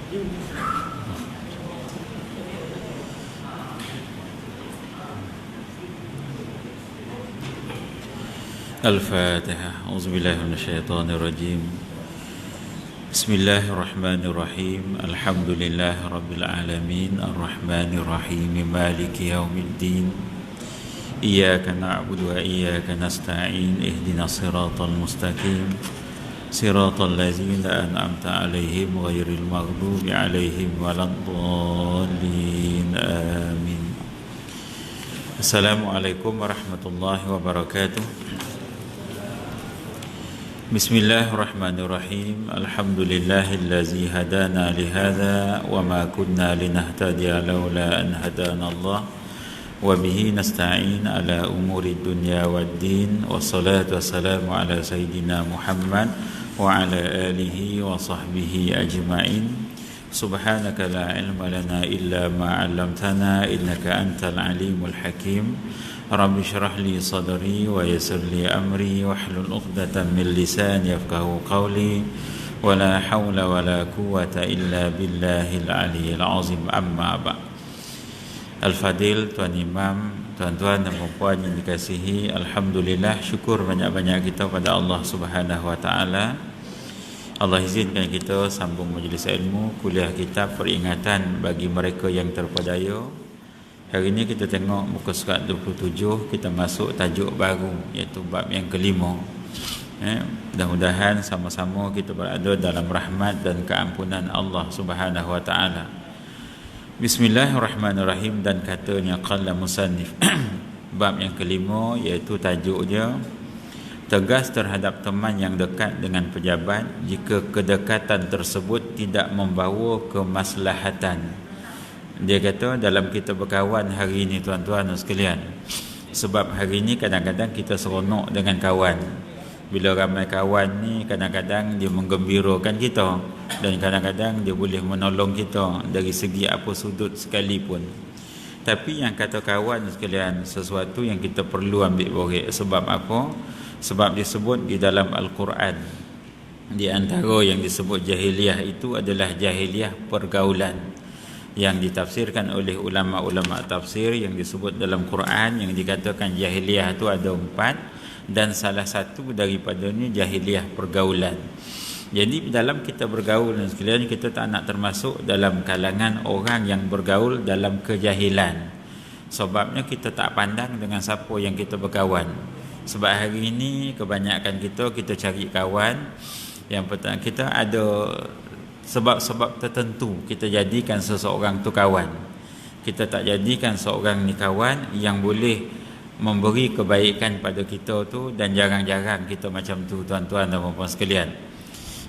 Al-Fatihah. A'udzubillahi minasyaitonirrajim. Bismillahirrahmanirrahim. Alhamdulillahi rabbil alamin, arrahmanirrahim, maliki yaumiddin. Iyyaka na'budu wa iyyaka nasta'in. Ihdinas siratal mustaqim. Siratal ladzina an'amta 'alaihim ghairil maghdubi 'alaihim waladdallin. Amin. Assalamualaikum warahmatullahi wabarakatuh. Bismillahirrahmanirrahim. Alhamdulillahillazi hadana lihadza wa ma kunna linahtadiya laula an hadana Allah. Wa bihi nasta'in ala umuri dunya waddin. Wassalatu wassalamu ala sayyidina Muhammad wa ala alihi wa sahbihi ajma'in. Subhanaka la ilma lana illa ma 'allamtana innaka antal alimul hakim. Rabbi syrah li sadri wa yassir li amri wahlul 'uqdatam min lisani yafqahu qawli wa la haula wa la quwwata illa billahil aliyyil azim. Amma ba'. Al-Fadil, Tuan Imam, tuan-tuan dan puan yang dikasihi, alhamdulillah, syukur banyak-banyak kita pada Allah Subhanahu wa taala. Allah izinkan kita sambung majlis ilmu kuliah kitab peringatan bagi mereka yang terpedaya. Hari ini kita tengok muka surat 27, kita masuk tajuk baru iaitu bab yang kelima. Mudah-mudahan sama-sama kita berada dalam rahmat dan keampunan Allah Subhanahu wa taala. Bismillahirrahmanirrahim. Dan katanya qala musannif bab yang kelima iaitu tajuk dia tegas terhadap teman yang dekat dengan pejabat jika kedekatan tersebut tidak membawa kemaslahatan. Dia kata dalam kita berkawan hari ini, tuan-tuan dan sekalian, sebab hari ini kadang-kadang kita seronok dengan kawan. Bila ramai kawan ni, kadang-kadang dia menggembirakan kita dan kadang-kadang dia boleh menolong kita dari segi apa sudut sekalipun. Tapi yang kata kawan sekalian, sesuatu yang kita perlu ambil borek. Sebab apa? Sebab disebut di dalam Al-Quran, di antara yang disebut jahiliyah itu adalah jahiliyah pergaulan, yang ditafsirkan oleh ulama-ulama tafsir yang disebut dalam Quran, yang dikatakan jahiliyah itu ada 4 dan salah satu daripadanya jahiliyah pergaulan. Jadi dalam kita bergaul dan sekalian, kita tak nak termasuk dalam kalangan orang yang bergaul dalam kejahilan. Sebabnya kita tak pandang dengan siapa yang kita berkawan. Sebab hari ini kebanyakan kita cari kawan yang pertama, kita ada sebab-sebab tertentu kita jadikan seseorang tu kawan. Kita tak jadikan seorang ni kawan yang boleh memberi kebaikan pada kita tu, dan jarang-jarang kita macam tu, tuan-tuan dan puan-puan sekalian.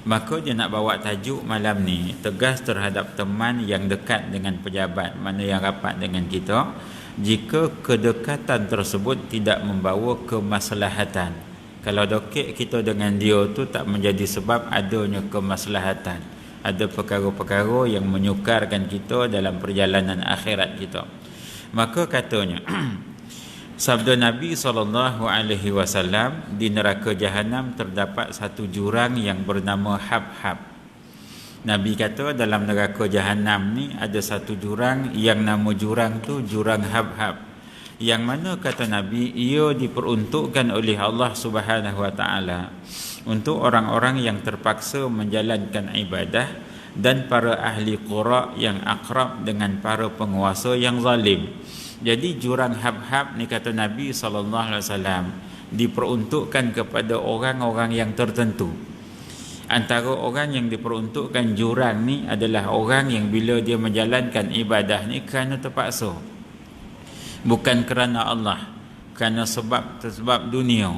Maka dia nak bawa tajuk malam ni tegas terhadap teman yang dekat dengan pejabat, mana yang rapat dengan kita, jika kedekatan tersebut tidak membawa kemaslahatan. Kalau dekat kita dengan dia tu tak menjadi sebab adanya kemaslahatan, ada perkara-perkara yang menyukarkan kita dalam perjalanan akhirat kita. Maka katanya sabda Nabi SAW, di neraka Jahanam terdapat satu jurang yang bernama Habhab. Nabi kata dalam neraka Jahanam ni ada satu jurang yang nama jurang tu jurang Habhab, yang mana kata Nabi ia diperuntukkan oleh Allah Subhanahu wa taala untuk orang-orang yang terpaksa menjalankan ibadah dan para ahli qura yang akrab dengan para penguasa yang zalim. Jadi jurang Habhab ni kata Nabi SAW diperuntukkan kepada orang-orang yang tertentu. Antara orang yang diperuntukkan jurang ni adalah orang yang bila dia menjalankan ibadah ni kerana terpaksa, bukan kerana Allah, kerana sebab dunia,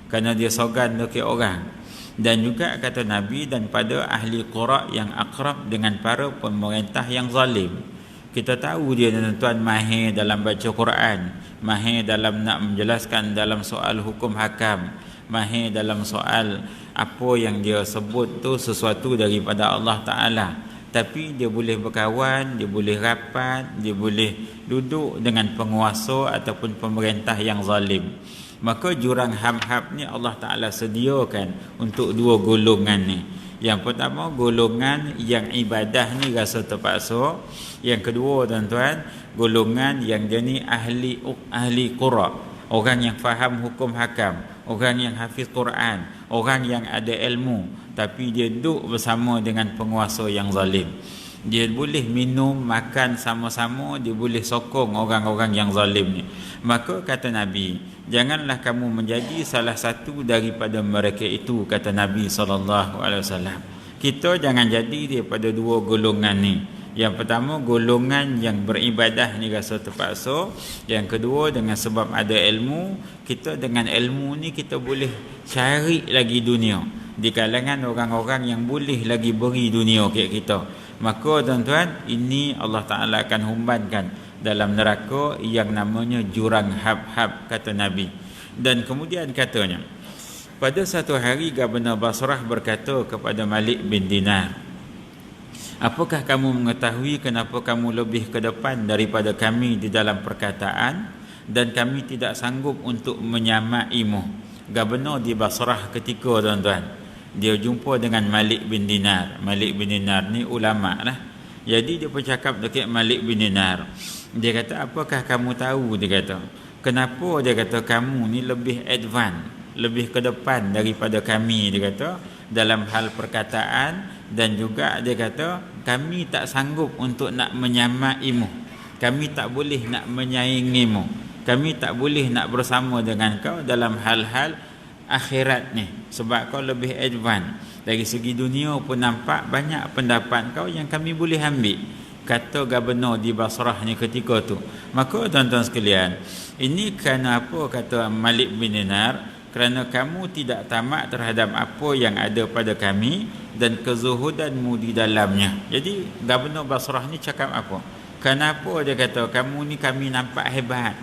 kerana dia sogan dekat orang. Dan juga kata Nabi, dan pada ahli qura yang akrab dengan para pemerintah yang zalim. Kita tahu dia tuan-tuan mahir dalam baca Quran, mahir dalam nak menjelaskan dalam soal hukum hakam, mahir dalam soal apa yang dia sebut tu sesuatu daripada Allah Ta'ala. Tapi dia boleh berkawan, dia boleh rapat, dia boleh duduk dengan penguasa ataupun pemerintah yang zalim. Maka jurang Habhab ni Allah Ta'ala sediakan untuk dua golongan ni. Yang pertama, golongan yang ibadah ni rasa terpaksa. Yang kedua tuan-tuan, golongan yang dia ni ahli qura, orang yang faham hukum hakam, orang yang hafiz Quran, orang yang ada ilmu, tapi dia duduk bersama dengan penguasa yang zalim. Dia boleh minum, makan sama-sama, dia boleh sokong orang-orang yang zalim ni. Maka kata Nabi, janganlah kamu menjadi salah satu daripada mereka itu, kata Nabi SAW. Kita jangan jadi daripada dua golongan ni. Yang pertama, golongan yang beribadah ni rasa terpaksa. Yang kedua, dengan sebab ada ilmu, kita dengan ilmu ni kita boleh cari lagi dunia di kalangan orang-orang yang boleh lagi beri dunia kat kita. Maka tuan-tuan, ini Allah Ta'ala akan humbankan dalam neraka yang namanya jurang hab-hab, kata Nabi. Dan kemudian katanya, pada satu hari Gubernur Basrah berkata kepada Malik bin Dinar, apakah kamu mengetahui kenapa kamu lebih ke depan daripada kami di dalam perkataan dan kami tidak sanggup untuk menyamaimu? Gubernur di Basrah ketika tuan-tuan, dia jumpa dengan Malik bin Dinar. Malik bin Dinar ni ulama lah. Jadi dia bercakap dekat Malik bin Dinar. Dia kata, apakah kamu tahu? Dia kata, kenapa dia kata kamu ni lebih advance, lebih ke depan daripada kami, dia kata, dalam hal perkataan, dan juga dia kata kami tak sanggup untuk nak menyamaimu, kami tak boleh nak menyaingimu, kami tak boleh nak bersama dengan kau dalam hal-hal akhirat ni, sebab kau lebih advance. Dari segi dunia pun nampak banyak pendapat kau yang kami boleh ambil, kata Gubernur di Basrah ni ketika tu. Maka tuan-tuan sekalian, ini kerana apa, kata Malik bin Dinar, kerana kamu tidak tamak terhadap apa yang ada pada kami dan kezuhudanmu di dalamnya. Jadi Gubernur Basrah ni cakap apa? Kenapa dia kata kamu ni kami nampak hebat?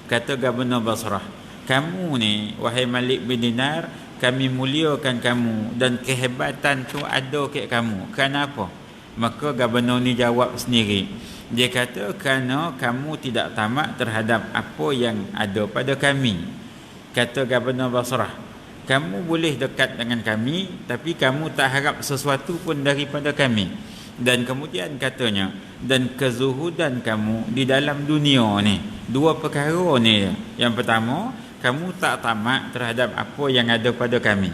Kata Gubernur Basrah, kamu ni wahai Malik bin Dinar, kami muliakan kamu dan kehebatan tu ada kat kamu. Kenapa? Maka Gubernur ni jawab sendiri. Dia kata kerana kamu tidak tamak terhadap apa yang ada pada kami. Kata Gubernur Basrah, kamu boleh dekat dengan kami tapi kamu tak harap sesuatu pun daripada kami. Dan kemudian katanya, dan kezuhudan kamu di dalam dunia ni, dua perkara ni. Yang pertama, kamu tak tamak terhadap apa yang ada pada kami.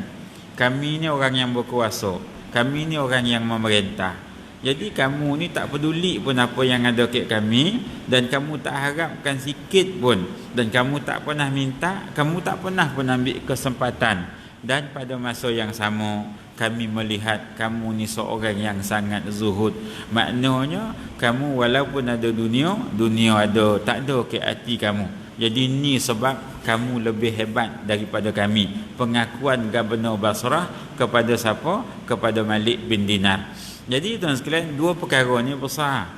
Kami ni orang yang berkuasa, kami ni orang yang memerintah. Jadi kamu ni tak peduli pun apa yang ada kat kami, dan kamu tak harapkan sikit pun, dan kamu tak pernah minta, kamu tak pernah pun ambil kesempatan. Dan pada masa yang sama, kami melihat kamu ni seorang yang sangat zuhud. Maknanya kamu walaupun ada dunia ada, tak ada kat hati kamu. Jadi ni sebab kamu lebih hebat daripada kami. Pengakuan Gubernur Basrah kepada siapa? Kepada Malik bin Dinar. Jadi tuan sekalian, dua perkara ni besar.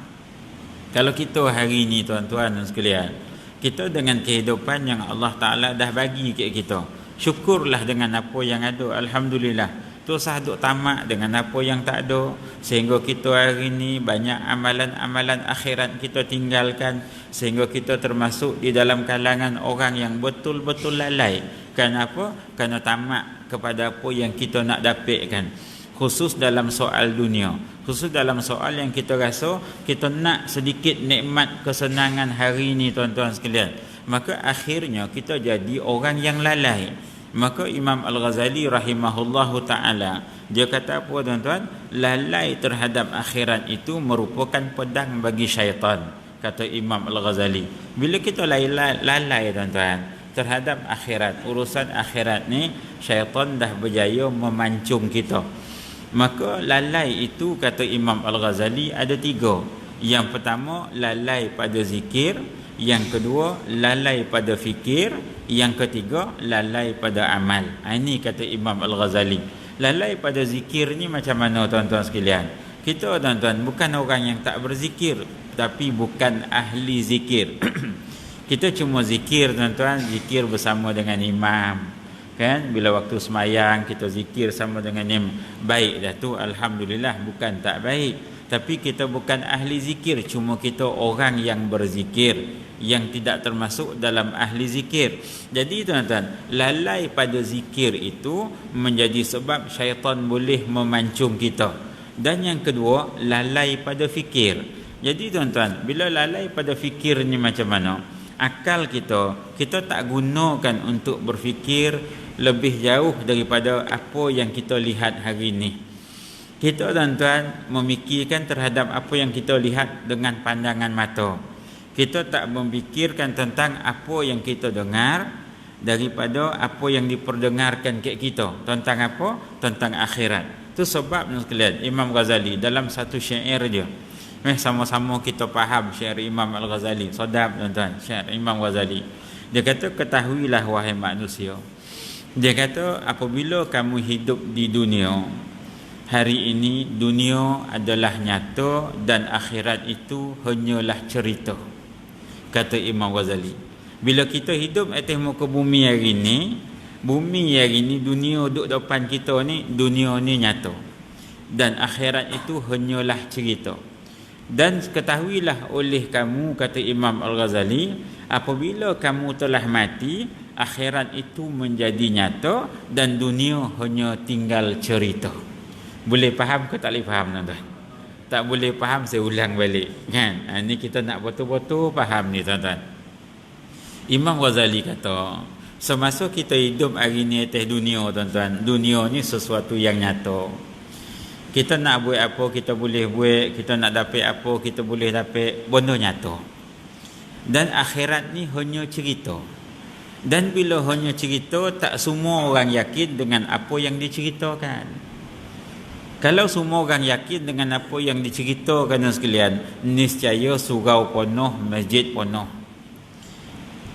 Kalau kita hari ni tuan-tuan dan sekalian, kita dengan kehidupan yang Allah Ta'ala dah bagi kat kita, syukurlah dengan apa yang ada, alhamdulillah. Tu sah duk tamak dengan apa yang tak ada, sehingga kita hari ni banyak amalan-amalan akhirat kita tinggalkan, sehingga kita termasuk di dalam kalangan orang yang betul-betul lalai. Kenapa? Kerana tamak kepada apa yang kita nak dapatkan, khusus dalam soal dunia, khusus dalam soal yang kita rasa kita nak sedikit nikmat kesenangan hari ni tuan-tuan sekalian. Maka akhirnya kita jadi orang yang lalai. Maka Imam Al-Ghazali rahimahullahu ta'ala, dia kata apa tuan-tuan? Lalai terhadap akhirat itu merupakan pedang bagi syaitan, kata Imam Al-Ghazali. Bila kita lalai tuan-tuan terhadap akhirat, urusan akhirat ni, syaitan dah berjaya memancung kita. Maka lalai itu, kata Imam Al-Ghazali, ada tiga. Yang pertama, lalai pada zikir. Yang kedua, lalai pada fikir. Yang ketiga, lalai pada amal. Ini kata Imam Al-Ghazali. Lalai pada zikir ni macam mana tuan-tuan sekalian? Kita tuan-tuan bukan orang yang tak berzikir, tapi bukan ahli zikir. Kita cuma zikir tuan-tuan, zikir bersama dengan imam. Kan bila waktu semayang kita zikir sama dengan yang baik dah tu, alhamdulillah, bukan tak baik. Tapi kita bukan ahli zikir, cuma kita orang yang berzikir, yang tidak termasuk dalam ahli zikir. Jadi tuan-tuan, lalai pada zikir itu menjadi sebab syaitan boleh memancung kita. Dan yang kedua, lalai pada fikir. Jadi tuan-tuan, bila lalai pada fikir ni macam mana? Akal kita tak gunakan untuk berfikir lebih jauh daripada apa yang kita lihat hari ini. Kita tuan-tuan memikirkan terhadap apa yang kita lihat dengan pandangan mata. Kita tak memikirkan tentang apa yang kita dengar daripada apa yang diperdengarkan ke kita. Tentang apa? Tentang akhirat. Itu sebab sekalian, Imam Ghazali dalam satu syair dia, sama-sama kita faham syair Imam Al-Ghazali. Sedap tuan-tuan, syair Imam Ghazali. Dia kata, ketahuilah wahai manusia. Dia kata, apabila kamu hidup di dunia, hari ini dunia adalah nyata dan akhirat itu hanyalah cerita. Kata Imam Ghazali. Bila kita hidup atas muka bumi hari ini, dunia duduk depan kita ni, dunia ni nyata. Dan akhirat itu hanyalah cerita. Dan ketahuilah oleh kamu, kata Imam Al-Ghazali, apabila kamu telah mati, akhirat itu menjadi nyata dan dunia hanya tinggal cerita. Boleh faham ke tak boleh faham tuan-tuan? Tak boleh faham, saya ulang balik kan. Ini kita nak betul-betul faham ni tuan-tuan. Imam Ghazali kata, semasa kita hidup hari ni atas dunia tuan-tuan, dunia ni sesuatu yang nyata. Kita nak buat apa kita boleh buat, kita nak dapat apa kita boleh dapat, benda nyata. Dan akhirat ni hanya cerita. Dan bila hanya cerita, tak semua orang yakin dengan apa yang diceritakan. Kalau semua orang yakin dengan apa yang diceritakan sekalian, niscaya surau penuh, masjid penuh.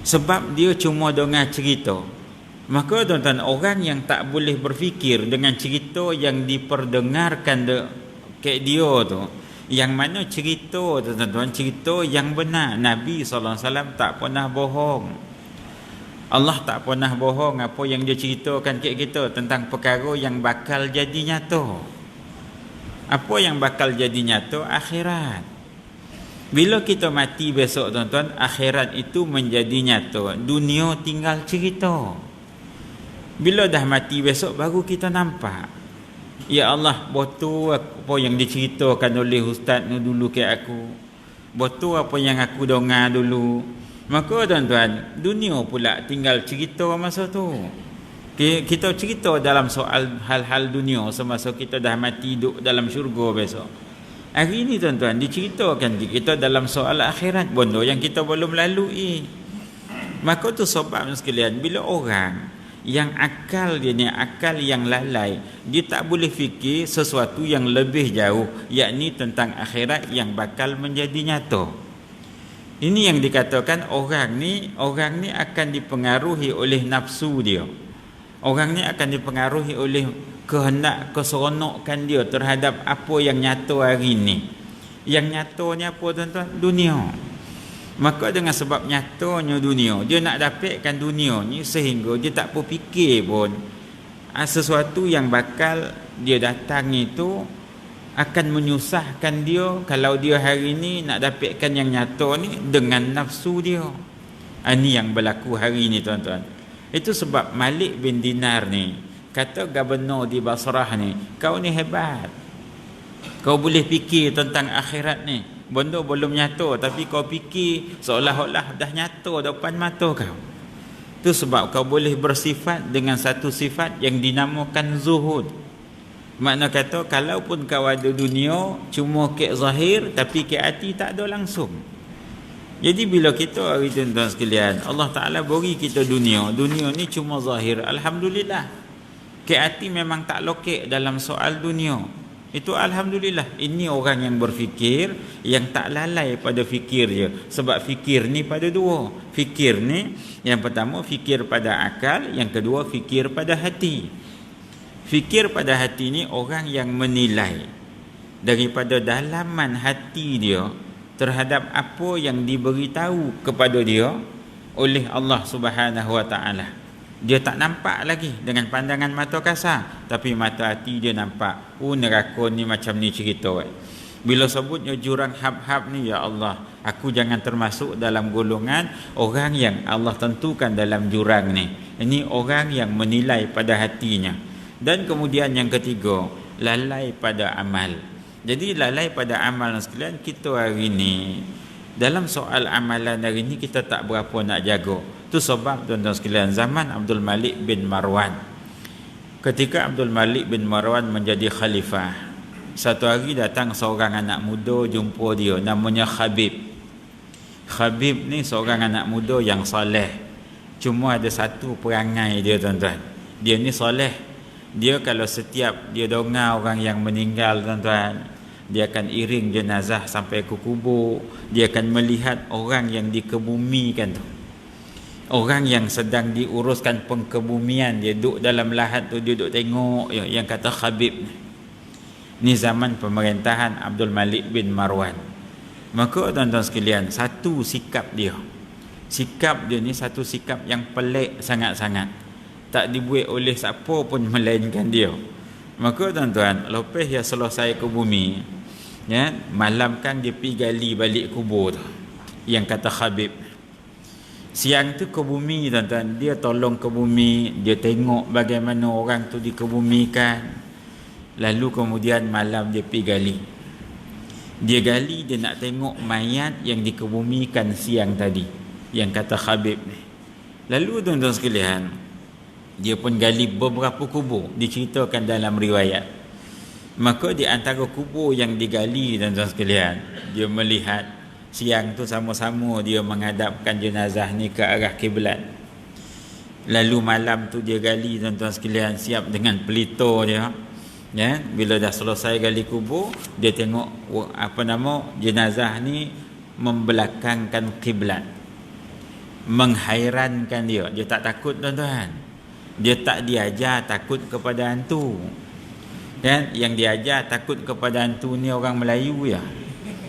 Sebab dia cuma dengar cerita. Maka tuan-tuan, orang yang tak boleh berfikir dengan cerita yang diperdengarkan ke dia tu, yang mana cerita tuan-tuan, cerita yang benar. Nabi SAW tak pernah bohong. Allah tak pernah bohong apa yang dia ceritakan ke kita tentang perkara yang bakal jadi nyata. Apa yang bakal jadi nyata? Akhirat. Bila kita mati besok tuan-tuan, akhirat itu menjadi nyata. Dunia tinggal cerita. Bila dah mati besok baru kita nampak. Ya Allah, betul apa yang diceritakan oleh ustaz ni dulu ke aku. Betul apa yang aku dengar dulu. Maka tuan-tuan, dunia pula tinggal cerita masa tu. Kita cerita dalam soal hal-hal dunia semasa kita dah mati duduk dalam syurga besok. Hari ini tuan-tuan, diceritakan kita dalam soal akhirat, benda yang kita belum lalui. Maka tu sebab sekalian, bila orang yang akal dia ni akal yang lalai, dia tak boleh fikir sesuatu yang lebih jauh, yakni tentang akhirat yang bakal menjadi nyata. Ini yang dikatakan orang ni akan dipengaruhi oleh nafsu dia. Orang ni akan dipengaruhi oleh kehendak, keseronokan dia terhadap apa yang nyata hari ni. Yang nyatanya apa tuan-tuan? Dunia. Maka dengan sebab nyatanya dunia, dia nak dapatkan dunia ni sehingga dia tak berfikir pun sesuatu yang bakal dia datang itu akan menyusahkan dia kalau dia hari ni nak dapatkan yang nyata ni dengan nafsu dia. Ini yang berlaku hari ni tuan-tuan. Itu sebab Malik bin Dinar ni kata gubernur di Basrah ni, kau ni hebat. Kau boleh fikir tentang akhirat ni. Benda belum nyata tapi kau fikir seolah-olah dah nyata depan mata kau. Itu sebab kau boleh bersifat dengan satu sifat yang dinamakan zuhud. Makna kata kalaupun kau ada dunia cuma ke zahir tapi ke hati tak ada langsung. Jadi bila kita hari tuan-tuan sekalian, Allah Ta'ala beri kita dunia ni cuma zahir, alhamdulillah. Ke hati memang tak lokek dalam soal dunia. Itu alhamdulillah. Ini orang yang berfikir, yang tak lalai pada fikir dia. Sebab fikir ni pada dua. Fikir ni, yang pertama fikir pada akal, yang kedua fikir pada hati. Fikir pada hati ni orang yang menilai daripada dalaman hati dia terhadap apa yang diberitahu kepada dia oleh Allah Subhanahu Wa Ta'ala. Dia tak nampak lagi dengan pandangan mata kasar, tapi mata hati dia nampak. Neraka ni macam ni cerita. Bila sebutnya jurang hab-hab ni, ya Allah, aku jangan termasuk dalam golongan orang yang Allah tentukan dalam jurang ni. Ini orang yang menilai pada hatinya. Dan kemudian yang ketiga, lalai pada amal. Jadi lalai pada amal sekalian, kita hari ni dalam soal amalan hari ni kita tak berapa nak jaga. Itu sebab tuan-tuan sekalian, zaman Abdul Malik bin Marwan, ketika Abdul Malik bin Marwan menjadi khalifah, satu hari datang seorang anak muda jumpa dia, namanya Khabib. Khabib ni seorang anak muda yang soleh. Cuma ada satu perangai dia, tuan-tuan. Dia ni soleh. Dia kalau setiap dia dengar orang yang meninggal, tuan-tuan, dia akan iring jenazah sampai ke kubur. Dia akan melihat orang yang dikebumikan tu, orang yang sedang diuruskan pengkebumian. Dia duduk dalam lahat tu, dia duduk tengok yang kata Khabib ni zaman pemerintahan Abdul Malik bin Marwan. Maka tuan-tuan sekalian, satu sikap dia ni satu sikap yang pelik sangat-sangat, tak dibuat oleh siapa pun melainkan dia. Maka tuan-tuan, lepas dia selesai ke bumi, ya, malam kan dia pergi gali balik kubur tu, yang kata Khabib. Siang tu ke bumi, tuan-tuan, dia tolong ke bumi, dia tengok bagaimana orang tu dikebumikan. Lalu kemudian malam dia pergi gali. Dia gali, dia nak tengok mayat yang dikebumikan siang tadi, yang kata Khabib ni. Lalu tuan-tuan sekalian, dia pun gali beberapa kubur, diceritakan dalam riwayat. Maka di antara kubur yang digali, tuan-tuan sekalian, dia melihat siang tu sama-sama dia menghadapkan jenazah ni ke arah kiblat. Lalu malam tu dia gali, tuan-tuan sekalian, siap dengan pelita dia. Ya, bila dah selesai gali kubur, dia tengok jenazah ni membelakangkan kiblat. Menghairankan dia. Dia tak takut, tuan-tuan. Dia tak diajar takut kepada hantu. Kan? Yang diajar takut kepada hantu ni orang Melayu ya.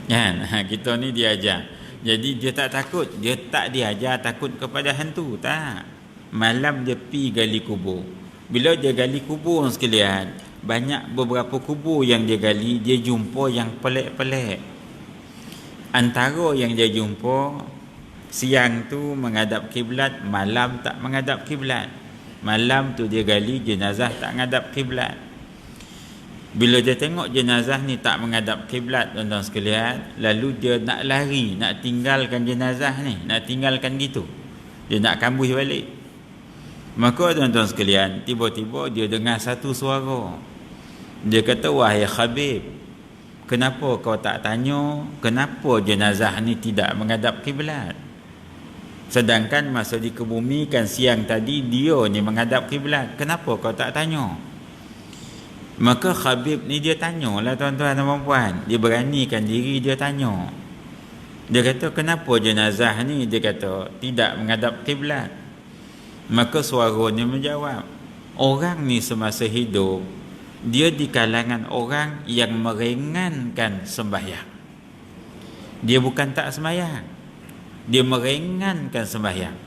Kan? Kita ni diajar. Jadi dia tak takut. Dia tak diajar takut kepada hantu. Tak. Malam dia pi gali kubur. Bila dia gali kubur sekalian, banyak beberapa kubur yang dia gali, dia jumpa yang pelik-pelik. Antara yang dia jumpa, siang tu menghadap kiblat, malam tak menghadap kiblat. Malam tu dia gali, jenazah tak menghadap kiblat. Bila dia tengok jenazah ni tak menghadap kiblat, tuan-tuan sekalian, lalu dia nak lari, nak tinggalkan jenazah ni, nak tinggalkan gitu. Dia nak kambuh balik. Maka tuan-tuan sekalian, tiba-tiba dia dengar satu suara. Dia kata, wahai Khabib, kenapa kau tak tanya kenapa jenazah ni tidak menghadap kiblat? Sedangkan masa dikebumikan siang tadi, dia ni menghadap kiblat. Kenapa kau tak tanya? Maka Khabib ni dia tanyalah, tuan-tuan dan puan. Dia beranikan diri, dia tanya. Dia kata, kenapa jenazah ni, dia kata, tidak menghadap kiblat? Maka suara ni menjawab, orang ni semasa hidup, dia di kalangan orang yang meringankan sembahyang. Dia bukan tak sembahyang, dia meringankan sembahyang.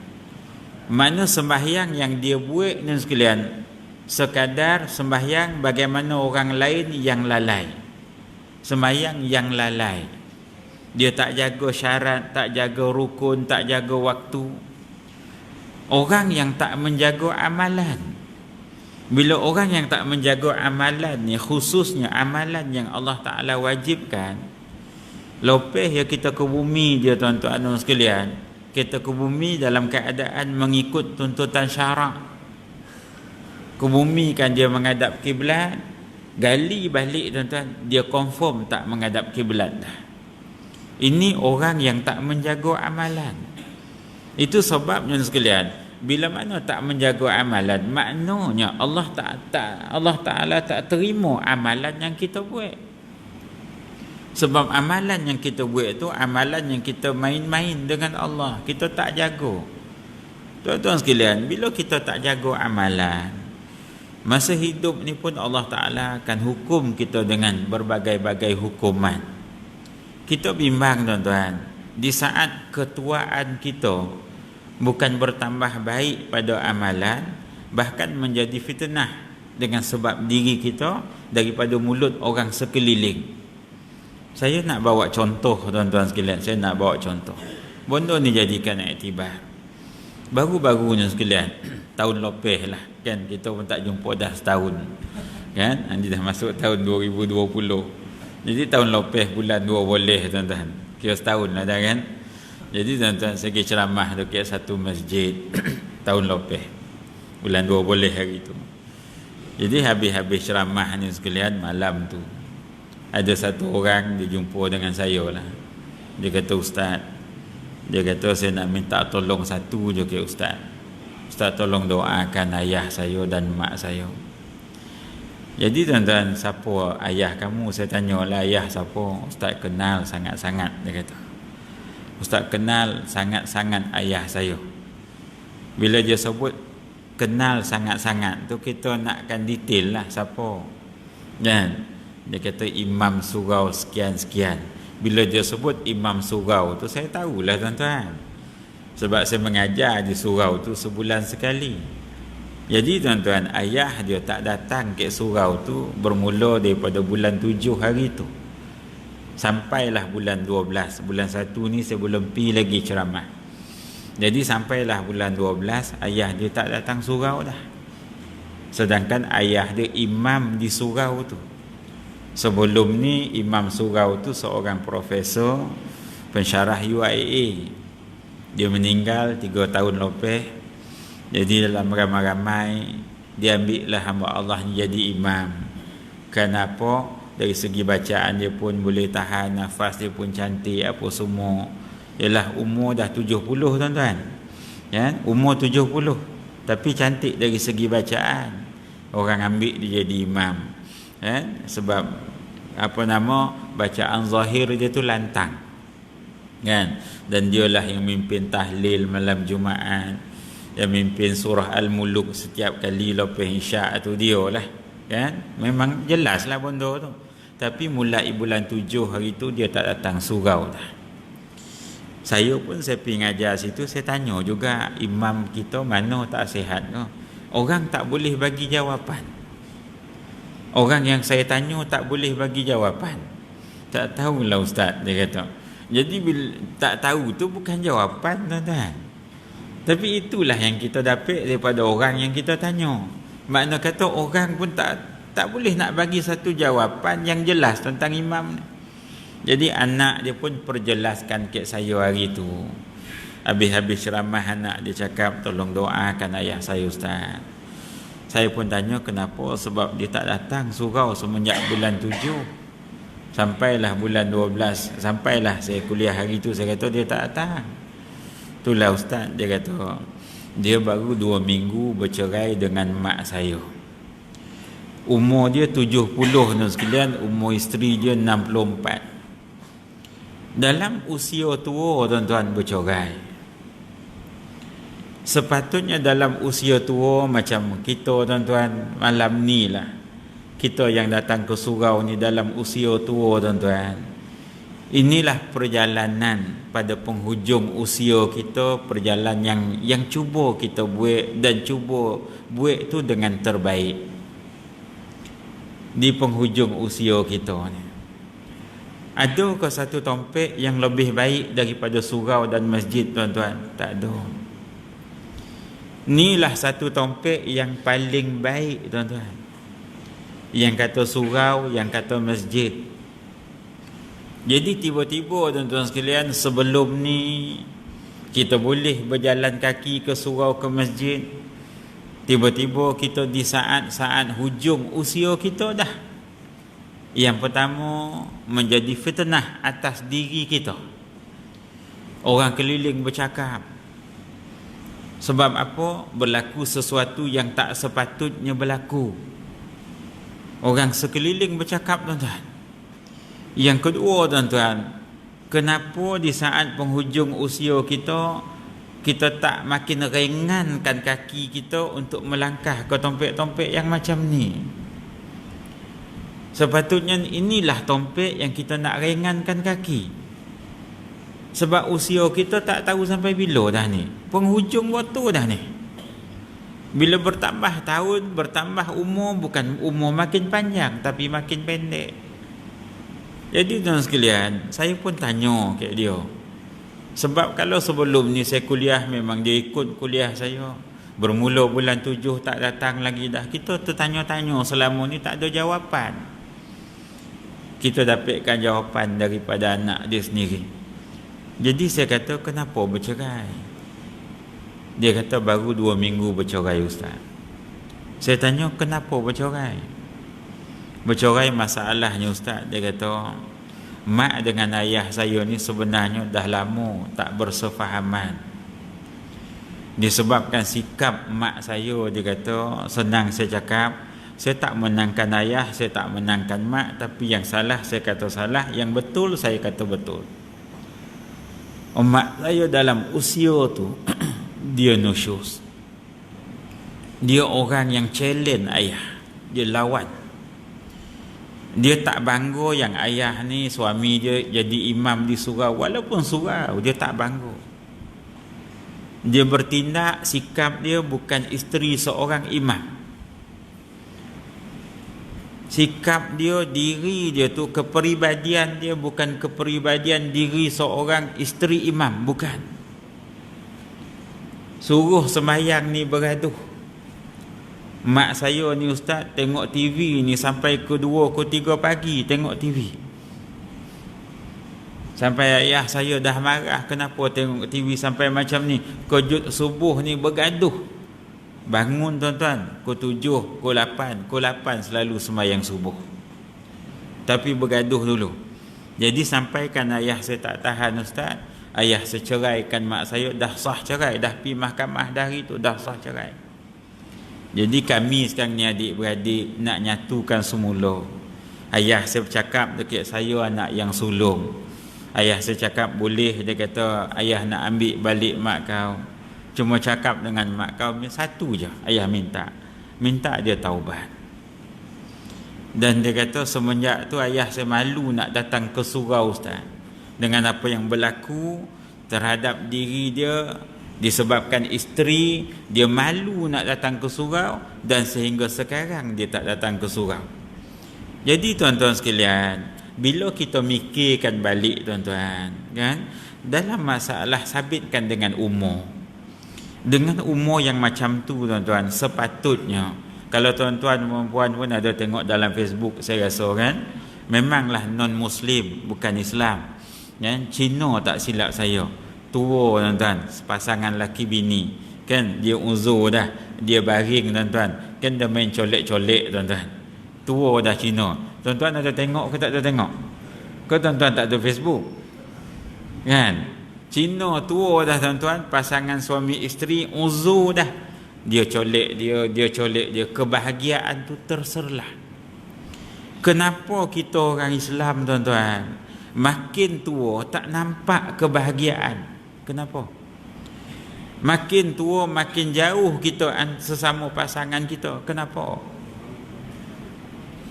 Mana sembahyang yang dia buat ni sekalian, sekadar sembahyang bagaimana orang lain yang lalai. Sembahyang yang lalai. Dia tak jaga syarat, tak jaga rukun, tak jaga waktu. Orang yang tak menjaga amalan. Bila orang yang tak menjaga amalan ni, khususnya amalan yang Allah Ta'ala wajibkan, lepas ya kita ke bumi dia, tuan-tuan dan sekalian, kita ke bumi dalam keadaan mengikut tuntutan syarak. Ke bumi kan dia menghadap kiblat, gali balik, tuan-tuan, dia confirm tak menghadap kiblat dah. Ini orang yang tak menjaga amalan. Itu sebabnya sekalian, bila mana tak menjaga amalan, maknanya Allah Ta'ala tak terima amalan yang kita buat. Sebab amalan yang kita buat tu amalan yang kita main-main dengan Allah, kita tak jaga. Tuan-tuan sekalian, bila kita tak jaga amalan, masa hidup ni pun Allah Ta'ala akan hukum kita dengan berbagai-bagai hukuman. Kita bimbang, tuan-tuan, di saat ketuaan kita, bukan bertambah baik pada amalan, bahkan menjadi fitnah dengan sebab diri kita daripada mulut orang sekeliling. Saya nak bawa contoh tuan-tuan sekalian, saya nak bawa contoh. Benda ni jadikan iktibar. Baru-barunya sekalian, tahun lepas lah kan, kita pun tak jumpa dah setahun kan, nanti dah masuk tahun 2020. Jadi tahun lepas bulan 2 boleh tuan-tuan, kira setahun lah dah kan. Jadi tuan-tuan saya pergi ceramah dekat satu masjid tahun lepas bulan 2 boleh hari tu. Jadi habis-habis ceramah ni sekalian, malam tu ada satu orang dia jumpa dengan saya lah. Dia kata, ustaz, dia kata saya nak minta tolong satu je ke ustaz. Ustaz tolong doakan ayah saya dan mak saya. Jadi tuan-tuan, siapa ayah kamu? Saya tanyalah, ayah siapa? Ustaz kenal sangat-sangat, dia kata. Ustaz kenal sangat-sangat ayah saya. Bila dia sebut kenal sangat-sangat tu, kita nakkan detail lah siapa. Dan dia kata imam surau sekian-sekian. Bila dia sebut imam surau tu, saya tahulah tuan-tuan. Sebab saya mengajar di surau tu sebulan sekali. Jadi tuan-tuan, ayah dia tak datang ke surau tu bermula daripada bulan 7 hari tu. Sampailah bulan 12. Bulan 1 ni saya belum pergi lagi ceramah. Jadi sampailah bulan 12, ayah dia tak datang surau dah. Sedangkan ayah dia imam di surau tu. Sebelum ni imam surau tu seorang profesor pensyarah UIA. Dia meninggal 3 tahun lepas. Jadi dalam ramai-ramai dia ambillah hamba Allah ni jadi imam. Kenapa? Dari segi bacaan dia pun boleh tahan, nafas dia pun cantik, apa semua. Ialah umur dah 70 tuan-tuan. Ya, umur 70 tapi cantik dari segi bacaan. Orang ambil dia jadi imam. Ya, sebab apa nama, bacaan zahir dia tu lantang. Kan? Dan dialah yang memimpin tahlil malam Jumaat. Yang memimpin surah Al-Muluk setiap kali lepas Isyak tu dia lah. Kan? Memang jelas lah benda tu. Tapi mulai bulan 7 hari tu dia tak datang surau dah. Saya pun saya pergi ngajar situ, saya tanya juga imam kita mana tak sihat ke. Orang tak boleh bagi jawapan. Orang yang saya tanya tak boleh bagi jawapan. Tak tahulah ustaz, dia kata. Jadi bila tak tahu tu bukan jawapan tuan-tuan. Tapi itulah yang kita dapat daripada orang yang kita tanya. Makna kata orang pun tak boleh nak bagi satu jawapan yang jelas tentang imam ni. Jadi anak dia pun perjelaskan ke saya hari tu. Habis-habis ceramah anak dia cakap, tolong doakan ayah saya ustaz. Saya pun tanya kenapa, sebab dia tak datang surau semenjak bulan 7. Sampailah bulan 12, sampailah saya kuliah hari tu, saya kata dia tak datang. Itulah ustaz, dia kata dia baru 2 minggu bercerai dengan mak saya. Umur dia 70 tu sekalian, umur isteri dia 64. Dalam usia tua tuan-tuan bercerai. Sepatutnya dalam usia tua macam kita tuan-tuan, malam ni lah kita yang datang ke surau ni dalam usia tua tuan-tuan. Inilah perjalanan pada penghujung usia kita, perjalanan yang cuba kita buat, dan cuba buat tu dengan terbaik di penghujung usia kita ni. Ada ke satu topik yang lebih baik daripada surau dan masjid tuan-tuan? Tak ada. Inilah satu topik yang paling baik tuan-tuan. Yang kata surau, yang kata masjid. Jadi tiba-tiba tuan-tuan sekalian, sebelum ni kita boleh berjalan kaki ke surau, ke masjid. Tiba-tiba kita di saat-saat hujung usia kita dah. Yang pertama, menjadi fitnah atas diri kita. Orang keliling bercakap. Sebab apa? Berlaku sesuatu yang tak sepatutnya berlaku. Orang sekeliling bercakap tuan-tuan. Yang kedua tuan-tuan, kenapa di saat penghujung usia kita, kita tak makin ringankan kaki kita untuk melangkah ke topik-topik yang macam ni? Sepatutnya inilah topik yang kita nak ringankan kaki. Sebab usia kita tak tahu sampai bila dah ni. Penghujung waktu dah ni. Bila bertambah tahun, bertambah umur, bukan umur makin panjang tapi makin pendek. Jadi tuan sekalian, saya pun tanya kat dia. Sebab kalau sebelum ni saya kuliah, memang dia ikut kuliah saya. Bermula bulan 7 tak datang lagi dah. Kita tertanya-tanya selama ni tak ada jawapan. Kita dapatkan jawapan daripada anak dia sendiri. Jadi saya kata, kenapa bercerai? Dia kata baru 2 minggu bercerai ustaz. Saya tanya, kenapa bercerai? Bercerai masalahnya ustaz. Dia kata, mak dengan ayah saya ni sebenarnya dah lama tak bersefahaman. Disebabkan sikap mak saya, dia kata, senang saya cakap, saya tak menangkan ayah, saya tak menangkan mak, tapi yang salah saya kata salah, yang betul saya kata betul. Mak saya dalam usia tu dia nusyus. Dia orang yang challenge ayah, dia lawan. Dia tak bangga yang ayah ni suami dia jadi imam di surau, walaupun surau dia tak bangga. Dia bertindak, sikap dia bukan isteri seorang imam. Sikap dia, diri dia tu, kepribadian dia bukan kepribadian diri seorang isteri imam, bukan. Suruh sembahyang ni bergaduh. Mak saya ni ustaz tengok TV ni sampai ke 2 ke 3 pagi tengok TV. Sampai ayah saya dah marah, kenapa tengok TV sampai macam ni? Kejut subuh ni bergaduh. Bangun tuan-tuan, pukul 7, pukul 8, pukul 8 selalu sembahyang subuh. Tapi bergaduh dulu. Jadi sampaikan ayah saya tak tahan ustaz, ayah saya ceraikan mak saya, dah sah cerai, dah pergi mahkamah dah hari tu, dah sah cerai. Jadi kami sekarang ni adik-beradik nak nyatukan semula. Ayah saya bercakap dekat saya anak yang sulung. Ayah saya cakap boleh, dia kata ayah nak ambil balik mak kau. Cuma cakap dengan mak kau satu je, ayah minta dia taubat. Dan dia kata semenjak tu ayah saya malu nak datang ke surau ustaz. Dengan apa yang berlaku terhadap diri dia, disebabkan isteri, dia malu nak datang ke surau, dan sehingga sekarang dia tak datang ke surau. Jadi tuan-tuan sekalian, bila kita mikirkan balik tuan-tuan, kan, dalam masalah sabitkan dengan umur. Dengan umur yang macam tu tuan-tuan, sepatutnya, kalau tuan-tuan perempuan pun ada tengok dalam Facebook, saya rasa kan, memanglah non-Muslim, bukan Islam, kan, Cina tak silap saya, tua tuan-tuan, pasangan laki bini, kan, dia uzur dah, dia baring tuan-tuan, kan, dia main colek-colek tuan-tuan, tua dah Cina. Tuan-tuan ada tengok ke tak ada tengok? Ke tuan-tuan tak ada Facebook? Kan? Cina tua dah tuan-tuan, pasangan suami isteri uzur dah. Dia colek dia colek dia, kebahagiaan tu terserlah. Kenapa kita orang Islam tuan-tuan makin tua tak nampak kebahagiaan? Kenapa? Makin tua makin jauh kita sesama pasangan kita. Kenapa?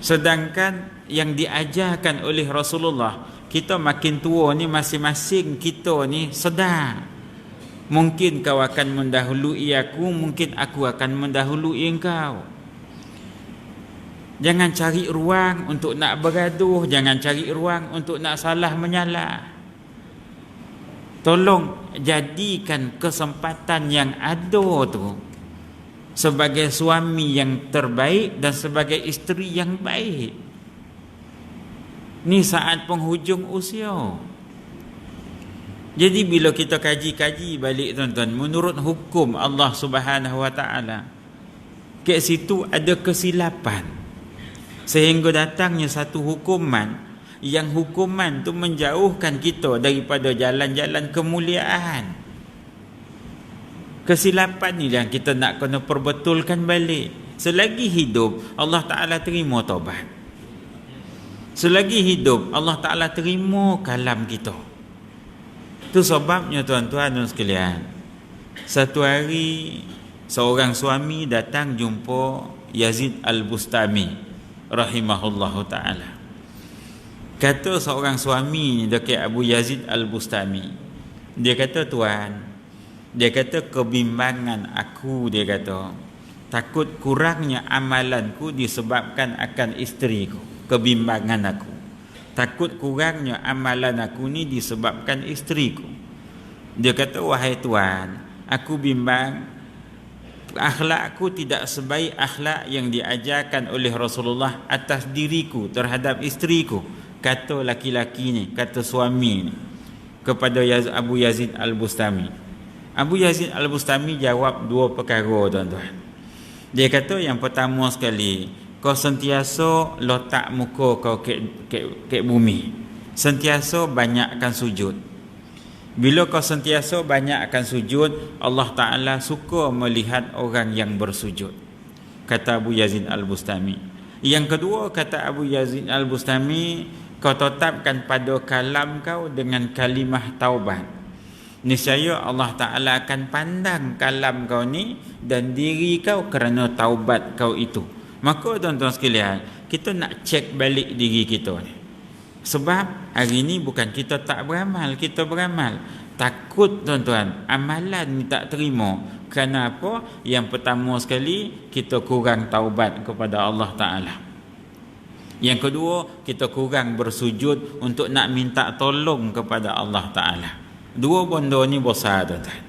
Sedangkan yang diajarkan oleh Rasulullah, kita makin tua ni masing-masing kita ni sedar. Mungkin kau akan mendahului aku, mungkin aku akan mendahului engkau. Jangan cari ruang untuk nak bergaduh, jangan cari ruang untuk nak salah menyalah. Tolong jadikan kesempatan yang ada tu sebagai suami yang terbaik dan sebagai isteri yang baik. Ni saat penghujung usia. Jadi bila kita kaji-kaji balik tuan-tuan, menurut hukum Allah Subhanahu Wa Taala, kat situ ada kesilapan sehingga datangnya satu hukuman, yang hukuman tu menjauhkan kita daripada jalan-jalan kemuliaan. Kesilapan ni yang kita nak kena perbetulkan balik. Selagi hidup, Allah Ta'ala terima taubat. Selagi hidup, Allah Ta'ala terima kalam kita. Itu sebabnya tuan-tuan dan sekalian, satu hari seorang suami datang jumpa Yazid Al-Bustami rahimahullahu ta'ala. Kata seorang suami dekat Abu Yazid Al-Bustami, Dia kata, tuan, dia kata kebimbangan aku, dia kata takut kurangnya amalanku disebabkan akan isteriku. Kebimbangan aku, takut kurangnya amalan aku ni disebabkan isteriku. Dia kata, wahai tuan, aku bimbang akhlakku tidak sebaik akhlak yang diajarkan oleh Rasulullah atas diriku terhadap isteriku. Kata laki-laki ni, kata suami ni kepada Abu Yazid Al-Bustami. Abu Yazid Al-Bustami jawab dua perkara, tuan-tuan. Dia kata, yang pertama sekali, kau sentiasa letak muka kau ke bumi, sentiasa banyakkan sujud. Bila kau sentiasa banyakkan sujud, Allah Ta'ala suka melihat orang yang bersujud, kata Abu Yazid Al-Bustami. Yang kedua, kata Abu Yazid Al-Bustami, kau tetapkan pada kalam kau dengan kalimah taubat. Niscaya Allah Ta'ala akan pandang kalam kau ni dan diri kau kerana taubat kau itu. Maka tuan-tuan sekalian, kita nak cek balik diri kita ni. Sebab hari ni bukan kita tak beramal, kita beramal. Takut tuan-tuan, amalan ni tak terima. Kerana apa? Yang pertama sekali, kita kurang taubat kepada Allah Ta'ala. Yang kedua, kita kurang bersujud untuk nak minta tolong kepada Allah Ta'ala. Dua benda ni besar, tuan-tuan.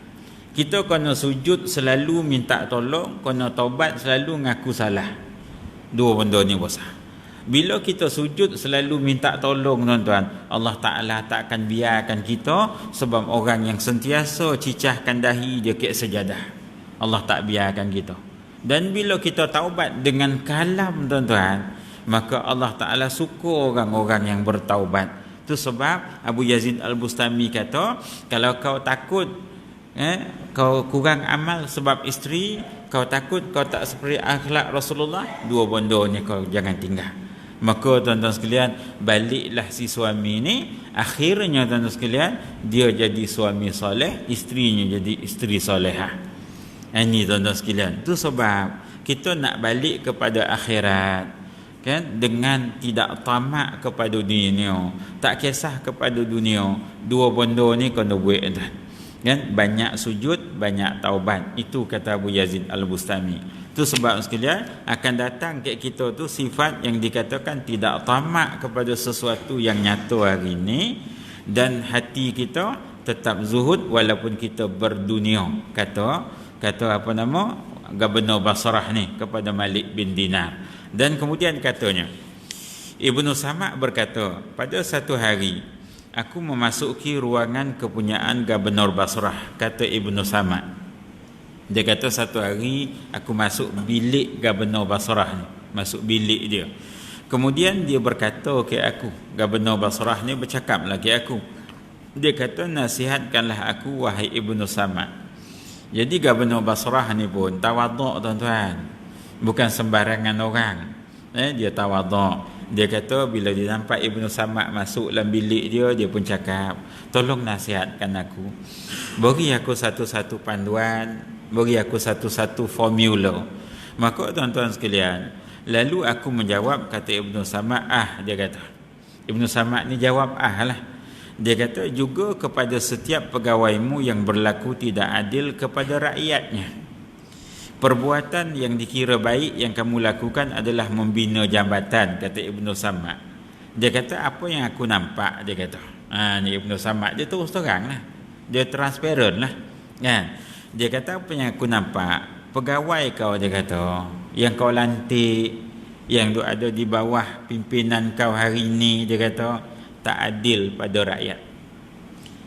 Kita kena sujud selalu minta tolong, kena taubat selalu ngaku salah. Dua benda ni besar. Bila kita sujud selalu minta tolong, tuan-tuan, Allah Ta'ala tak akan biarkan kita, sebab orang yang sentiasa cicahkan dahi dia ke sejadah, Allah tak biarkan kita. Dan bila kita taubat dengan kalam, tuan-tuan, maka Allah Ta'ala suka orang-orang yang bertaubat. Itu sebab Abu Yazid Al-Bustami kata, kalau kau takut kau kurang amal sebab isteri, kau takut kau tak seperti akhlak Rasulullah, dua benda ni kau jangan tinggal. Maka tuan-tuan sekalian, baliklah si suami ni, akhirnya tuan-tuan sekalian, dia jadi suami soleh, isterinya jadi isteri solehah. Ini tuan-tuan sekalian. Itu sebab kita nak balik kepada akhirat, kan, dengan tidak tamak kepada dunia, tak kisah kepada dunia. Dua benda ni kena buat, tuan, kan, banyak sujud, banyak taubat. Itu kata Abu Yazid Al-Bustami. Itu sebab sekalian, akan datang ke kita tu sifat yang dikatakan tidak tamak kepada sesuatu yang nyata hari ini, dan hati kita tetap zuhud walaupun kita berdunia. Kata apa nama Gubernur Basrah ni kepada Malik bin Dinar. Dan kemudian katanya, Ibnu Samak berkata, pada satu hari aku memasuki ruangan kepunyaan Gubernur Basrah, kata Ibnu Samak. Dia kata, satu hari aku masuk bilik Gubernur Basrah ni, masuk bilik dia. Kemudian dia berkata ke aku, Gubernur Basrah ni bercakap lagi aku. Dia kata, nasihatkanlah aku wahai Ibnu Samak. Jadi Gubernur Basrah ni pun tawaduk, tuan-tuan. Bukan sembarangan orang. Dia tawaduk. Dia kata bila dia nampak Ibnu Samak masuk dalam bilik dia, dia pun cakap, tolong nasihatkan aku. Beri aku satu-satu panduan, beri aku satu-satu formula. Maka tuan-tuan sekalian, lalu aku menjawab, kata Ibnu Samak, dia kata. Ibnu Samak ni jawab lah. Dia kata, juga kepada setiap pegawaimu yang berlaku tidak adil kepada rakyatnya. Perbuatan yang dikira baik yang kamu lakukan adalah membina jambatan, kata Ibnu Samak. Dia kata, apa yang aku nampak, dia kata. Ni Ibnu Samak, dia terus terang lah. Dia transparent lah. Kan? Dia kata, apa yang aku nampak, pegawai kau, dia kata, yang kau lantik, yang ada di bawah pimpinan kau hari ini, dia kata, tak adil pada rakyat.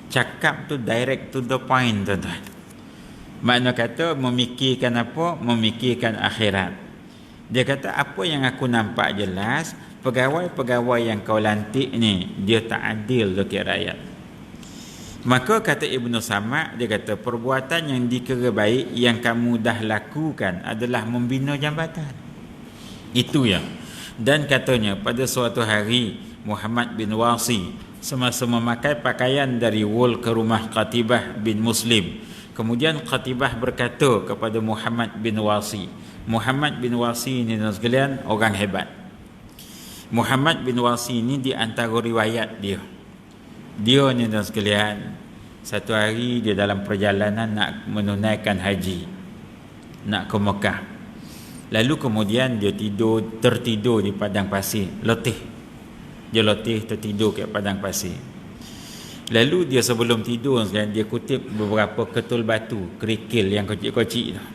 Cakap tu direct to the point, tuan-tuan. Makna kata memikirkan apa? Memikirkan akhirat. Dia kata, apa yang aku nampak jelas, pegawai-pegawai yang kau lantik ni, dia tak adil dekat rakyat. Maka kata Ibnu Samak, dia kata, perbuatan yang dikira baik yang kamu dah lakukan adalah membina jambatan. Itu ya. Dan katanya, pada suatu hari Muhammad bin Wasi semasa memakai pakaian dari wol ke rumah Qatibah bin Muslim. Kemudian Qatibah berkata kepada Muhammad bin Wasi. Muhammad bin Wasi ni sekalian orang hebat. Muhammad bin Wasi ni di antara riwayat dia. Dia ni sekalian Satu hari dia dalam perjalanan nak menunaikan haji, nak ke Mekah. Lalu kemudian dia tertidur di padang pasir, letih. Dia letih, tertidur kat padang pasir. Lalu dia sebelum tidur dia kutip beberapa ketul batu, kerikil yang kecil-kecil tu.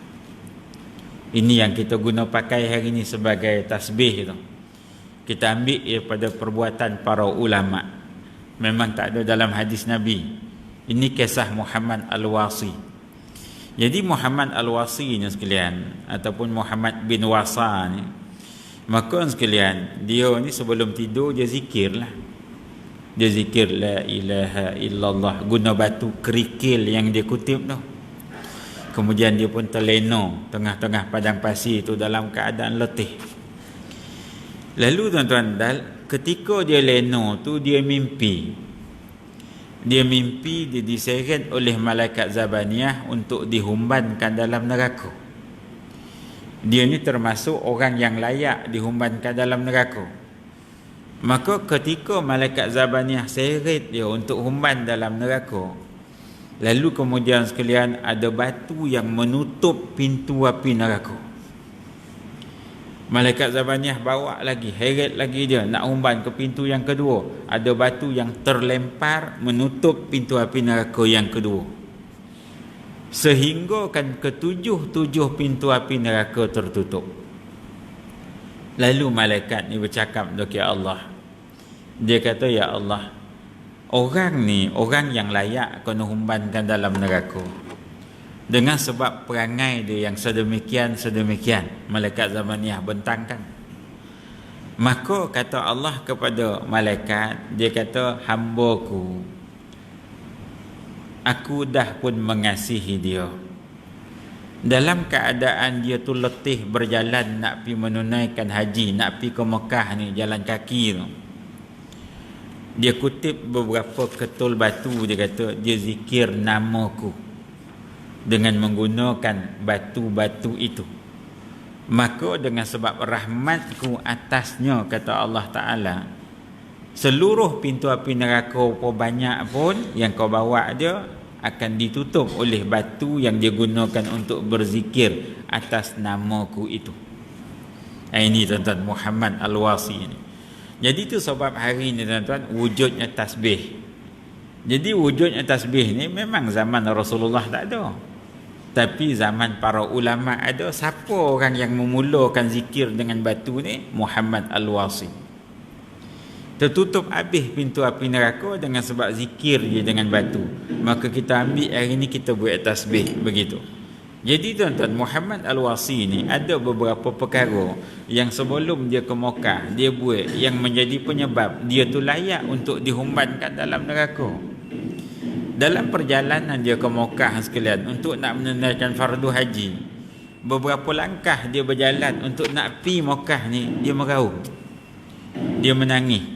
Ini yang kita guna pakai hari ini sebagai tasbih tu. Kita ambil daripada perbuatan para ulama. Memang tak ada dalam hadis Nabi. Ini kisah Muhammad Al-Wasi. Jadi Muhammad Al-Wasi ni sekalian, ataupun Muhammad bin Wasa ni, maka sekalian, dia ni sebelum tidur dia zikir lah. Dia zikir la ilaha illallah, guna batu kerikil yang dia kutip tu. Kemudian dia pun terlena tengah-tengah padang pasir tu dalam keadaan letih. Lalu tuan-tuan, ketika dia lena tu dia mimpi. Dia mimpi dia diseret oleh malaikat Zabaniyah untuk dihumbankan dalam neraka. Dia ni termasuk orang yang layak dihumbankan dalam neraka. Maka ketika malaikat Zabaniyah seret dia untuk humban dalam neraka, lalu kemudian sekalian ada batu yang menutup pintu api neraka. Malaikat Zabaniyah bawa lagi, heret lagi dia nak humban ke pintu yang kedua. Ada batu yang terlempar menutup pintu api neraka yang kedua. Sehingga kan ketujuh pintu api neraka tertutup. Lalu malaikat ni bercakap kepada Allah. Dia kata, ya Allah, orang ni orang yang layak kena humbankan dalam neraka. Dengan sebab perangai dia yang sedemikian, malaikat Zabaniyah bentangkan. Maka kata Allah kepada malaikat, dia kata, hamba-Ku, aku dah pun mengasihi dia. Dalam keadaan dia tu letih berjalan nak pergi menunaikan haji, nak pergi ke Mekah ni, jalan kaki tu. Dia kutip beberapa ketul batu, dia kata, dia zikir nama-Ku dengan menggunakan batu-batu itu. Maka dengan sebab rahmat-Ku atasnya, kata Allah Ta'ala, seluruh pintu api neraka banyak pun yang kau bawa dia akan ditutup oleh batu yang dia gunakan untuk berzikir atas nama-Ku itu. Ini tuan-tuan, Muhammad Al-Wasi ni. Jadi itu sebab hari ni tuan-tuan, wujudnya tasbih. Jadi wujudnya tasbih ni memang zaman Rasulullah tak ada. Tapi zaman para ulama ada. Siapa orang yang memulakan zikir dengan batu ni? Muhammad Al-Wasi. Tertutup habis pintu api neraka dengan sebab zikir dia dengan batu. Maka kita ambil hari ni kita buat tasbih begitu. Jadi tuan-tuan, Muhammad Al-Wasi ni ada beberapa perkara yang sebelum dia ke Mekah dia buat yang menjadi penyebab dia tu layak untuk dihumbankan dalam neraka. Dalam perjalanan dia ke Mekah sekalian untuk nak menunaikan fardu haji, beberapa langkah dia berjalan untuk nak pergi Mekah ni, dia meraung. Dia menangis.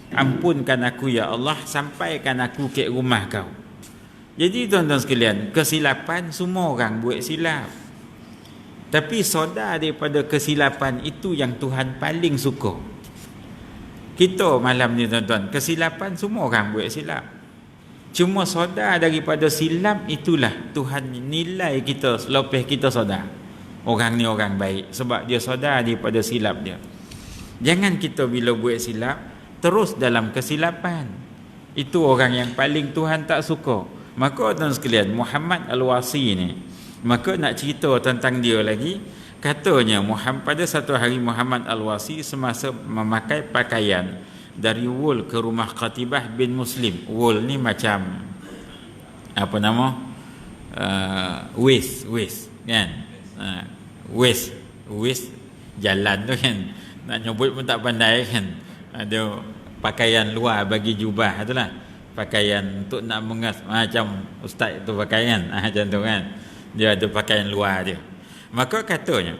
Ampunkan aku ya Allah, sampaikan aku ke rumah Kau. Jadi tuan-tuan sekalian, kesilapan semua orang buat silap. Tapi sedar daripada kesilapan itu yang Tuhan paling suka. Kita malam ni tuan-tuan, kesilapan semua orang buat silap. Cuma sedar daripada silap itulah Tuhan nilai kita selepas kita sedar. Orang ni orang baik sebab dia sedar daripada silap dia. Jangan kita bila buat silap terus dalam kesilapan. Itu orang yang paling Tuhan tak suka. Maka tuan sekalian, Muhammad Al-Wasi ni, maka nak cerita tentang dia lagi. Katanya pada satu hari Muhammad Al-Wasi semasa memakai pakaian dari Wul ke rumah Qatibah bin Muslim. Wul ni macam apa nama? Waist kan? Waist jalan tu kan. Nak nyebut pun tak pandai kan. Ada pakaian luar bagi jubah tu lah. Pakaian untuk nak mengas macam ustaz tu pakaian macam tu kan. Dia ada pakaian luar dia. Maka katanya,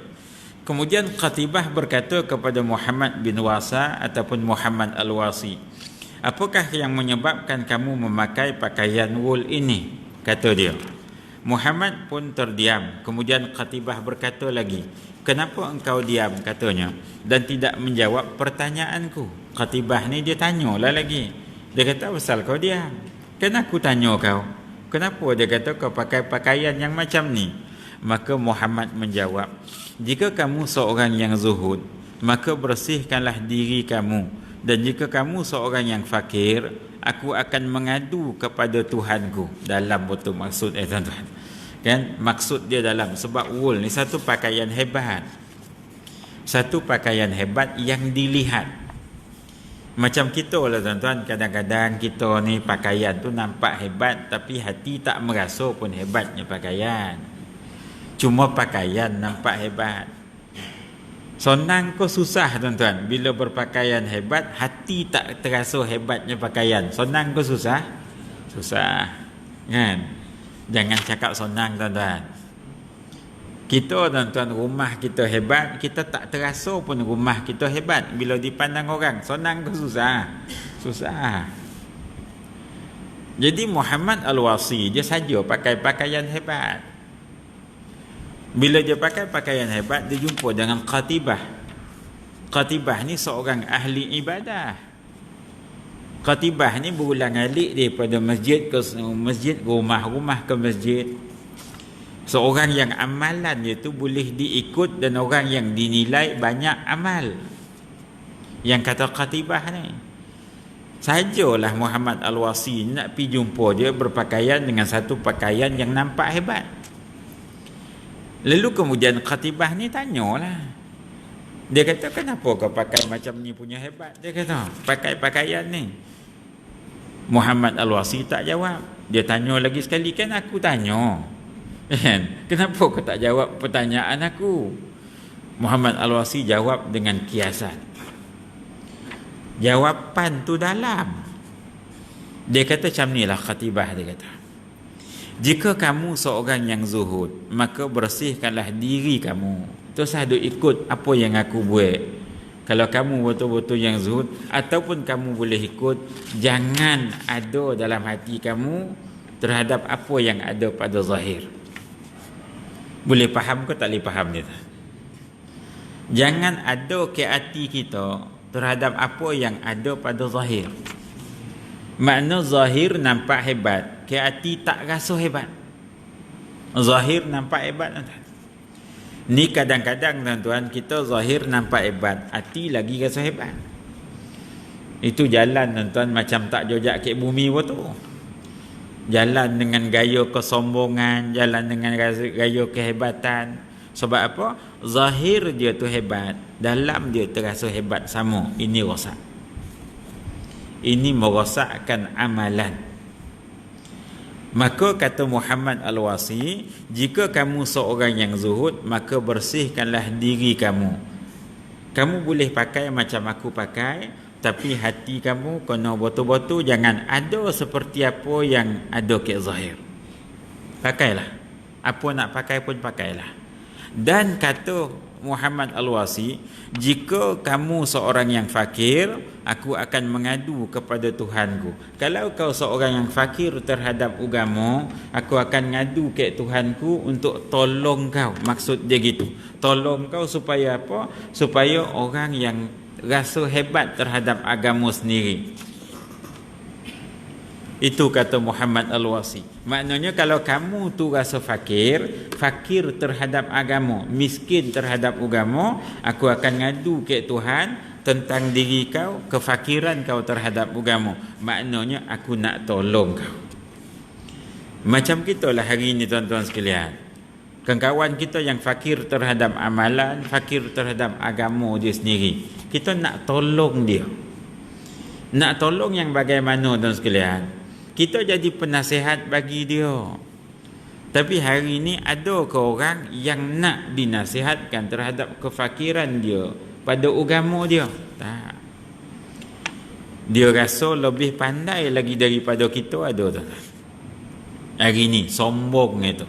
kemudian Qatibah berkata kepada Muhammad bin Wasa ataupun Muhammad Al-Wasi, apakah yang menyebabkan kamu memakai pakaian wul ini? Kata dia. Muhammad pun terdiam. Kemudian Qatibah berkata lagi, kenapa engkau diam? Katanya, dan tidak menjawab pertanyaanku. Qatibah ni dia tanyalah lagi. Dia kata, pasal kau diam? Kan aku tanya kau. Kenapa dia kata kau pakai pakaian yang macam ni? Maka Muhammad menjawab, jika kamu seorang yang zuhud, maka bersihkanlah diri kamu. Dan jika kamu seorang yang fakir, aku akan mengadu kepada Tuhanku. Dalam betul maksud tuan-tuan. Kan? Maksud dia dalam, sebab wool ni satu pakaian hebat. Satu pakaian hebat yang dilihat. Macam kita lah tuan-tuan, kadang-kadang kita ni pakaian tu nampak hebat, tapi hati tak merasa pun hebatnya pakaian. Cuma pakaian nampak hebat. Senang ke susah tuan-tuan? Bila berpakaian hebat, hati tak terasa hebatnya pakaian. Senang ke susah? Susah. Kan? Jangan cakap senang tuan-tuan. Kita tuan-tuan, rumah kita hebat, kita tak terasa pun rumah kita hebat. Bila dipandang orang, senang ke susah? Susah. Jadi Muhammad Al-Wasi dia saja pakai pakaian hebat. Bila dia pakai pakaian hebat, dia jumpa dengan Qatibah. Qatibah ni seorang ahli ibadah. Qatibah ni berulang-alik daripada masjid ke masjid, rumah-rumah ke masjid. Seorang yang amalan dia tu boleh diikut dan orang yang dinilai banyak amal. Yang kata Qatibah ni. Sajalah Muhammad Al-Wasi nak pergi jumpa dia berpakaian dengan satu pakaian yang nampak hebat. Lalu kemudian Qatibah ni tanyalah. Dia kata, kenapa kau pakai macam ni punya hebat? Dia kata, pakai pakaian ni. Muhammad Al-Wasi tak jawab. Dia tanya lagi sekali, kan aku tanya. Kenapa kau tak jawab pertanyaan aku? Muhammad Al-Wasi jawab dengan kiasan. Jawapan tu dalam. Dia kata macam ni lah Qatibah, dia kata, jika kamu seorang yang zuhud, maka bersihkanlah diri kamu. Terus ada ikut apa yang aku buat. Kalau kamu betul-betul yang zuhud, ataupun kamu boleh ikut, jangan ada dalam hati kamu terhadap apa yang ada pada zahir. Boleh faham ke tak boleh faham dia? Jangan ada ke hati kita terhadap apa yang ada pada zahir. Makna zahir nampak hebat, ke hati tak rasa hebat. Zahir nampak hebat. Ni kadang-kadang tuan-tuan, kita zahir nampak hebat, hati lagi rasa hebat. Itu jalan tuan-tuan macam tak jojak ke bumi betul. Jalan dengan gaya kesombongan, jalan dengan gaya kehebatan. Sebab apa? Zahir dia tu hebat, dalam dia terasa hebat sama. Ini rosak. Ini merosakkan amalan. Maka kata Muhammad Al-Wasi, jika kamu seorang yang zuhud, maka bersihkanlah diri kamu. Kamu boleh pakai macam aku pakai, tapi hati kamu kena betul-betul jangan ada seperti apa yang ada ke zahir. Pakailah. Apa nak pakai pun pakailah. Dan kata Muhammad Al-Wasi, jika kamu seorang yang fakir, aku akan mengadu kepada Tuhanku. Kalau kau seorang yang fakir terhadap agama, aku akan ngadu ke Tuhanku untuk tolong kau. Maksud dia gitu. Tolong kau supaya apa? Supaya orang yang rasa hebat terhadap agama sendiri. Itu kata Muhammad Al-Wasi. Maknanya kalau kamu tu rasa fakir terhadap agama, miskin terhadap agama, aku akan ngadu ke Tuhan tentang diri kau, kefakiran kau terhadap agama. Maknanya aku nak tolong kau. Macam kita lah hari ini tuan-tuan sekalian. Kawan kita yang fakir terhadap amalan, fakir terhadap agama dia sendiri, kita nak tolong dia. Nak tolong yang bagaimana tuan sekalian? Kita jadi penasihat bagi dia. Tapi hari ini ada ke orang yang nak dinasihatkan terhadap kefakiran dia pada agama dia? Tak. Dia rasa lebih pandai lagi daripada kita, ada tuan. Hari ini sombong itu.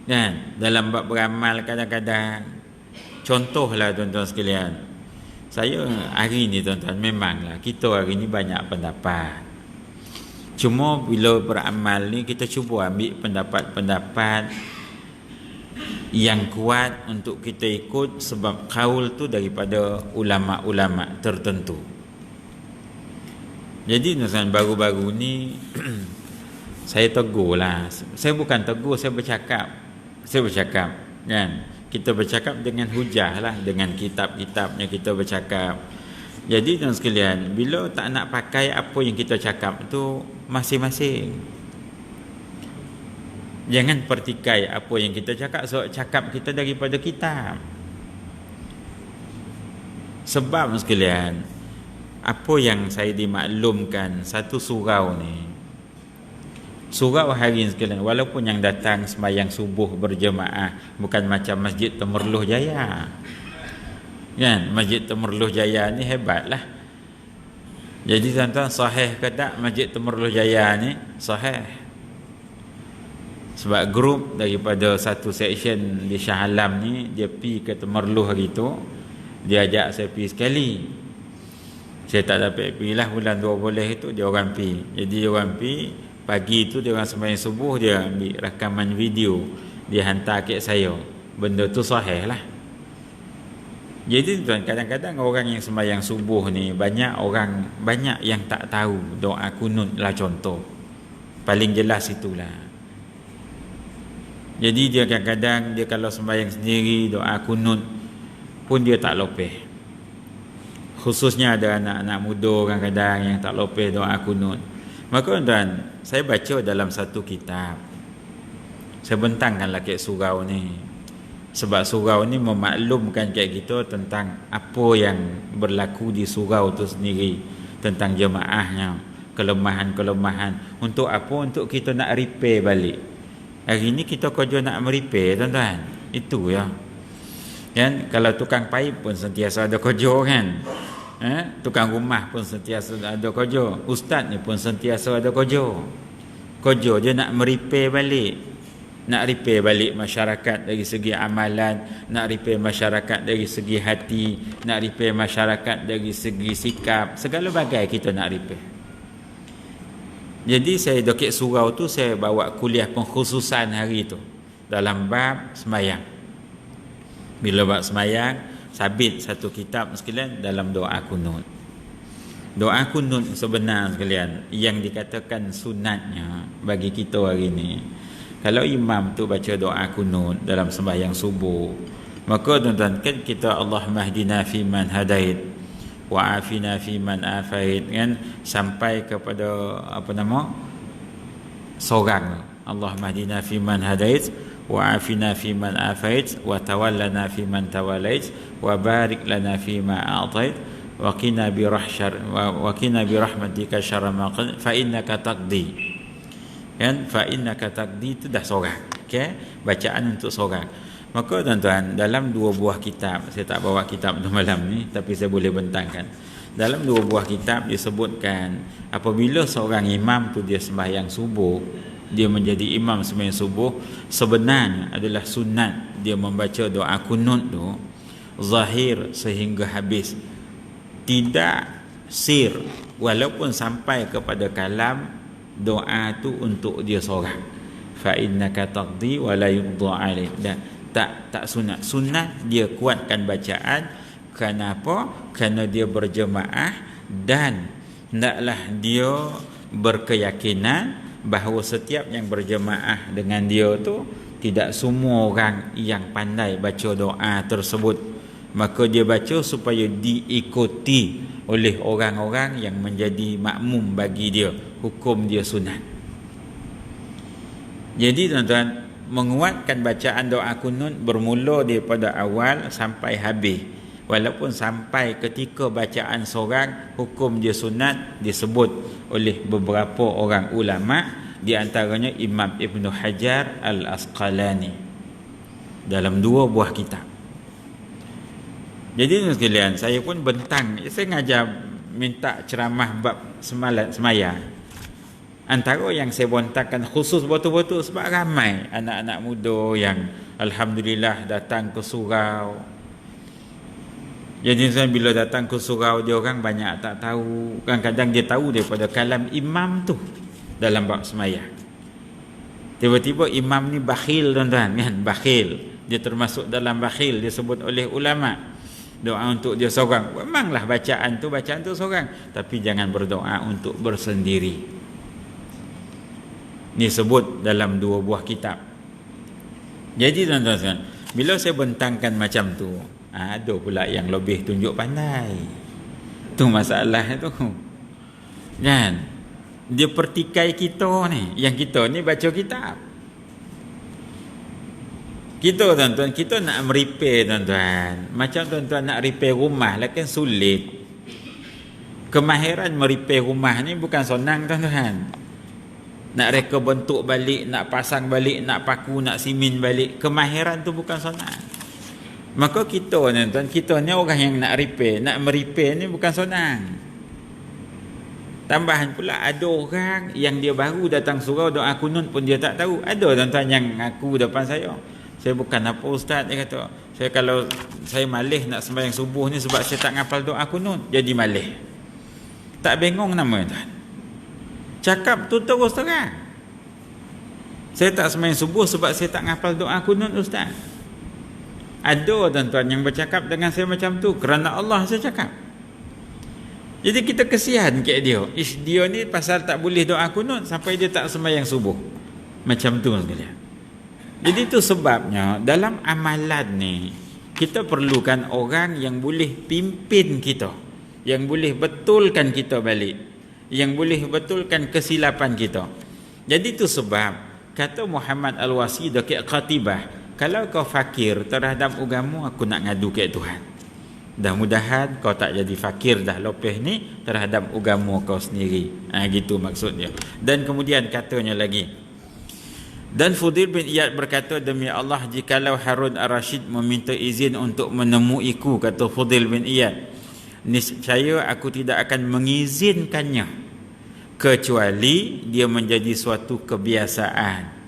Dan dalam bab beramal kadang-kadang, contohlah tuan-tuan sekalian, saya hari ini tuan-tuan, memanglah kita hari ini banyak pendapat. Cuma bila beramal ni kita cuba ambil pendapat-pendapat yang kuat untuk kita ikut, sebab kaul tu daripada ulama-ulama tertentu. Jadi tuan-tuan, baru-baru ni Saya tegur lah. Saya bukan tegur, saya bercakap. Kan? Kita bercakap dengan hujah lah, dengan kitab-kitabnya kita bercakap. Jadi tuan sekalian, bila tak nak pakai apa yang kita cakap tu masing-masing. Jangan pertikai apa yang kita cakap, so cakap kita daripada kitab. Sebab sekalian, apa yang saya dimaklumkan satu surau ni, surau hari ni sekalian, walaupun yang datang sembahyang subuh berjemaah bukan macam Masjid Temerloh Jaya, kan? Masjid Temerloh Jaya ni hebat lah. Jadi tuan-tuan, sahih ke tak Masjid Temerloh Jaya ni? Sahih. Sebab grup daripada satu section di Shah Alam ni, dia pi ke Temerloh hari tu, dia ajak saya pi sekali. Saya tak dapat pi lah, bulan 12 itu dia orang pi. Jadi dia orang pi, pagi tu dia orang sembahyang subuh, dia ambil rakaman video, dia hantar ke saya. Benda tu sahih lah. Jadi tuan, kadang-kadang orang yang sembahyang subuh ni, banyak yang tak tahu doa kunut lah contoh. Paling jelas itulah. Jadi dia kadang-kadang dia kalau sembahyang sendiri doa kunut pun dia tak lopeh. Khususnya ada anak-anak muda kadang-kadang yang tak lopeh doa kunut. Maka tuan, saya baca dalam satu kitab. Saya bentangkanlah kat surau ni. Sebab surau ni memaklumkan kat kita tentang apa yang berlaku di surau tu sendiri, tentang jemaahnya, kelemahan-kelemahan. Untuk apa? Untuk kita nak repair balik. Hari ni kita kerja nak merepair tuan-tuan. Itu ya. Kan, kalau tukang paip pun sentiasa ada kerja kan. Tukang rumah pun sentiasa ada kerja. Ustaz ni pun sentiasa ada kerja. Kerja dia nak merepair balik. Nak repair balik masyarakat dari segi amalan, nak repair masyarakat dari segi hati, nak repair masyarakat dari segi sikap, segala bagai kita nak repair. Jadi saya dokek surau tu, saya bawa kuliah pengkhususan hari tu dalam bab semayang. Bila bab semayang, sabit satu kitab sekalian dalam doa kunut. Doa kunut sebenar sekalian, yang dikatakan sunatnya bagi kita hari ni, kalau imam tu baca doa kunut dalam sembahyang subuh, maka tuan-tuan, kan kita Allahumma hdina fiman hadait wa afina fiman afait, kan, sampai kepada apa nama seorang, Allahumma hdina fiman hadait wa afina fiman afait wa tawallana fiman tawallait wa barik lana fima a'tait wa qina bi rahmatika syarra ma qad fa innaka taqdi, kan, fa innaka taqdi itu dah seorang, okey, bacaan untuk seorang. Maka tuan-tuan, dalam dua buah kitab, saya tak bawa kitab tu malam ni, tapi saya boleh bentangkan. Dalam dua buah kitab disebutkan, apabila seorang imam tu dia sembahyang subuh, dia menjadi imam sembahyang subuh, sebenarnya adalah sunat dia membaca doa kunut tu zahir sehingga habis, tidak sir, walaupun sampai kepada kalam doa tu untuk dia seorang, fa innaka taqdi wa la yuqda alaik. Tak sunat. Sunat dia kuatkan bacaan. Kenapa? Kerana dia berjemaah dan hendaklah dia berkeyakinan bahawa setiap yang berjemaah dengan dia tu tidak semua orang yang pandai baca doa tersebut. Maka dia baca supaya diikuti oleh orang-orang yang menjadi makmum bagi dia. Hukum dia sunat. Jadi tuan-tuan, menguatkan bacaan doa kunut bermula daripada awal sampai habis. Walaupun sampai ketika bacaan seorang, hukum dia sunat disebut oleh beberapa orang ulama, di antaranya Imam Ibn Hajar Al-Asqalani dalam dua buah kitab. Jadi sekalian, saya pun bentang, saya ngajar minta ceramah bab semayang. Antara yang saya bontakan khusus betul-betul sebab ramai anak-anak muda yang alhamdulillah datang ke surau. Jadi bila datang ke surau, dia orang banyak tak tahu. Kadang-kadang dia tahu daripada kalam imam tu dalam bab semayang. Tiba-tiba imam ni bakhil tuan-tuan, kan, bakhil. Dia termasuk dalam bakhil, disebut oleh ulama. Doa untuk dia seorang. Memanglah bacaan tu seorang, tapi jangan berdoa untuk bersendiri. Ni sebut dalam 2 buah kitab. Jadi tuan-tuan, bila saya bentangkan macam tu, ada pula yang lebih tunjuk pandai. Tu masalah tu. Kan? Dia pertikai kita ni. Yang kita ni baca kitab. Kita tuan-tuan, kita nak repair tuan-tuan. Macam tuan-tuan nak repair rumah lah kan sulit. Kemahiran merepair rumah ni bukan senang tuan-tuan. Nak reka bentuk balik, nak pasang balik, nak paku, nak simen balik. Kemahiran tu bukan senang. Maka kita tuan-tuan, kita ni orang yang nak repair, nak merepair ni bukan senang. Tambahan pula ada orang yang dia baru datang surau doa kunut pun dia tak tahu. Ada tuan-tuan yang ngaku depan saya bukan apa ustaz, dia kata, saya kalau saya malih nak sembahyang subuh ni sebab saya tak ngapal doa kunut, jadi malih. Tak bengong nama tuan. Cakap tu terus terang. Saya tak sembahyang subuh sebab saya tak ngapal doa kunut ustaz. Ada tuan-tuan yang bercakap dengan saya macam tu, kerana Allah saya cakap. Jadi kita kesian kat dia. Dia ni pasal tak boleh doa kunut sampai dia tak sembahyang subuh. Macam tu sekalian. Jadi itu sebabnya dalam amalan ni kita perlukan orang yang boleh pimpin kita, yang boleh betulkan kita balik, yang boleh betulkan kesilapan kita. Jadi itu sebab kata Muhammad Al-Wasi dekat Qatibah, kalau kau fakir terhadap agama, aku nak ngadu ke Tuhan. Mudah-mudahan kau tak jadi fakir dah lepas ni terhadap agama kau sendiri. Gitu maksudnya. Dan kemudian katanya lagi, dan Fudail bin Iyad berkata, demi Allah, jikalau Harun Ar-Rasyid meminta izin untuk menemuiku, kata Fudail bin Iyad, niscaya aku tidak akan mengizinkannya kecuali dia menjadi suatu kebiasaan.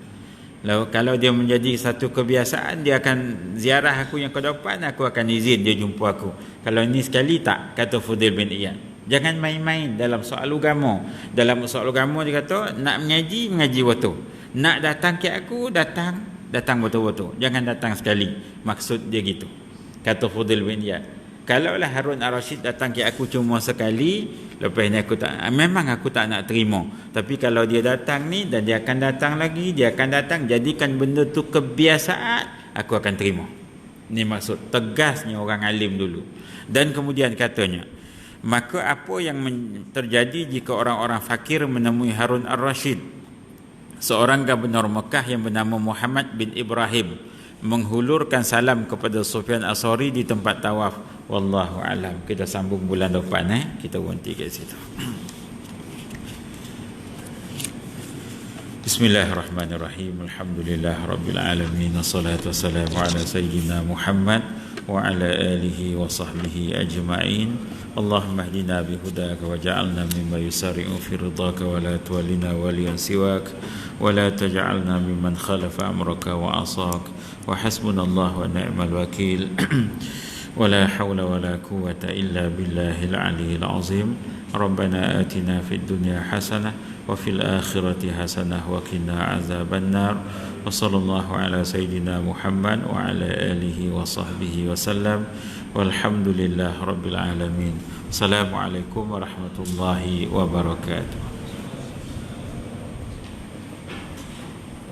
Lalu kalau dia menjadi satu kebiasaan, dia akan ziarah aku yang ke depan, aku akan izin dia jumpa aku. Kalau ini sekali tak, kata Fudail bin Iyad. Jangan main-main dalam soal agama. Dalam soal agama dia kata, nak mengaji betul. Nak datang ke aku, datang betul-betul. Jangan datang sekali. Maksud dia gitu. Kata Fudail bin Iyad. Kalaulah Harun Ar-Rasyid datang ke aku cuma sekali, lepas ni memang aku tak nak terima. Tapi kalau dia datang ni dan dia akan datang lagi, dia akan datang, jadikan benda tu kebiasaan, aku akan terima. Ni maksud tegasnya orang alim dulu. Dan kemudian katanya, maka apa yang terjadi jika orang-orang fakir menemui Harun Ar-Rasyid? Seorang gubernur Mekah yang bernama Muhammad bin Ibrahim menghulurkan salam kepada Sufyan As-Sauri di tempat tawaf. Wallahu alam. Kita sambung bulan depan kita berhenti kat situ. Bismillahirrahmanirrahim. Alhamdulillah rabbil alamin. Wassalatu wassalamu ala sayyidina Muhammad wa ala alihi wa sahbihi ajma'in. Allahumma hdina bihudaka waj'alna mimman yusari'u fi ridaka wa la tuwallina waliyan siwak wa la taj'alna mimman khalafa amraka wa asak wa hasbunallahu wa ni'mal wakil. ولا حول ولا قوة إلا بالله العلي العظيم ربنا آتنا في الدنيا حسنة وفي الآخرة حسنة وقنا عذاب النار وصلى الله على سيدنا محمد وعلى آله وصحبه وسلم والحمد لله رب العالمين. السلام عليكم ورحمة الله وبركاته.